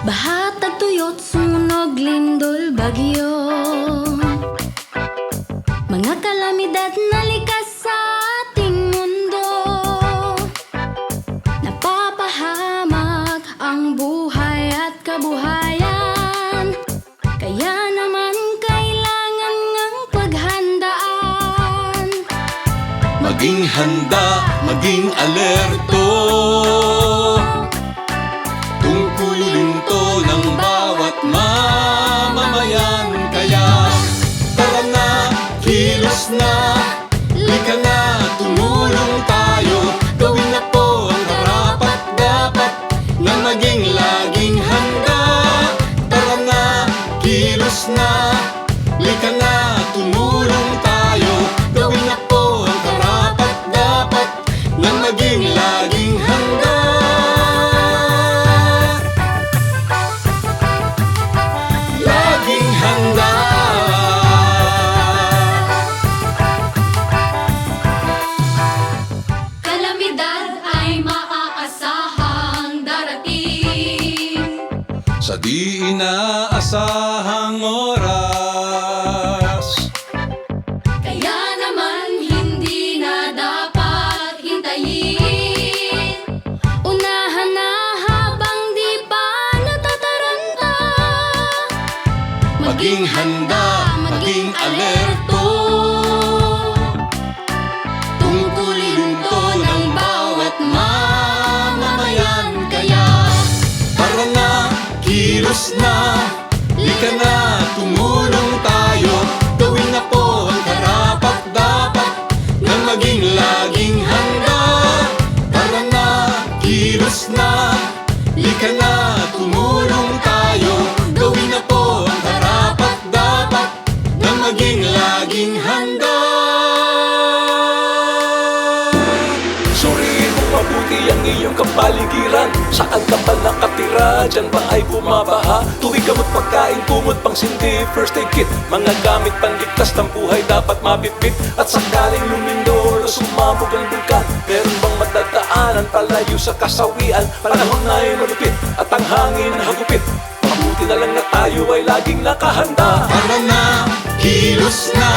Baha, tagtuyot, sunog, lindol, bagyo, mga kalamidad na likas sa ating mundo. Napapahamak ang buhay at kabuhayan, kaya naman kailangan ngang paghandaan. Maging handa, maging alerto, tungkulin to ng bawat mamamayan. Kaya tara na, kilos na, lika na, tumulong tayo. Gawin na po ang karapat-dapat na maging laging handa. Tara na, kilos na, lika na, tumulong tayo. Gawin na po ang karapat-dapat na maging laging handa. Laging handa. Kalamidad ay maaasahang darating Sa di inaasahang oras, kaya naman hindi na dapat hintayin. Unahan na habang di pa natataranta. maging handa, maging alerto, tungkulin to ng bawat mamamayan. Kaya tara na, kilos na, lika na, tumulong tayo. Gawin na po ang karapat-dapat na maging laging handa. Tara na, kilos na, lika na, tumulong tayo. Gawin na po ang karapat-dapat na maging laging handa. Suriin mo mabuti ang iyong kapaligiran. Saan ka ba nakatira? Diyan ba ay bumabaha? Tuwing gamot, pagkain, kumot, pang sindi, first aid kit, mga gamit panligtas ng buhay dapat mabitbit. At sakaling lumindol o sumabog ang bulkan, meron bang madadaanan palayo sa kasawian? Panahon na ay malupit at ang hangin hagupit. Mabuti na lang na tayo ay laging nakahanda. Tara na, kilos na,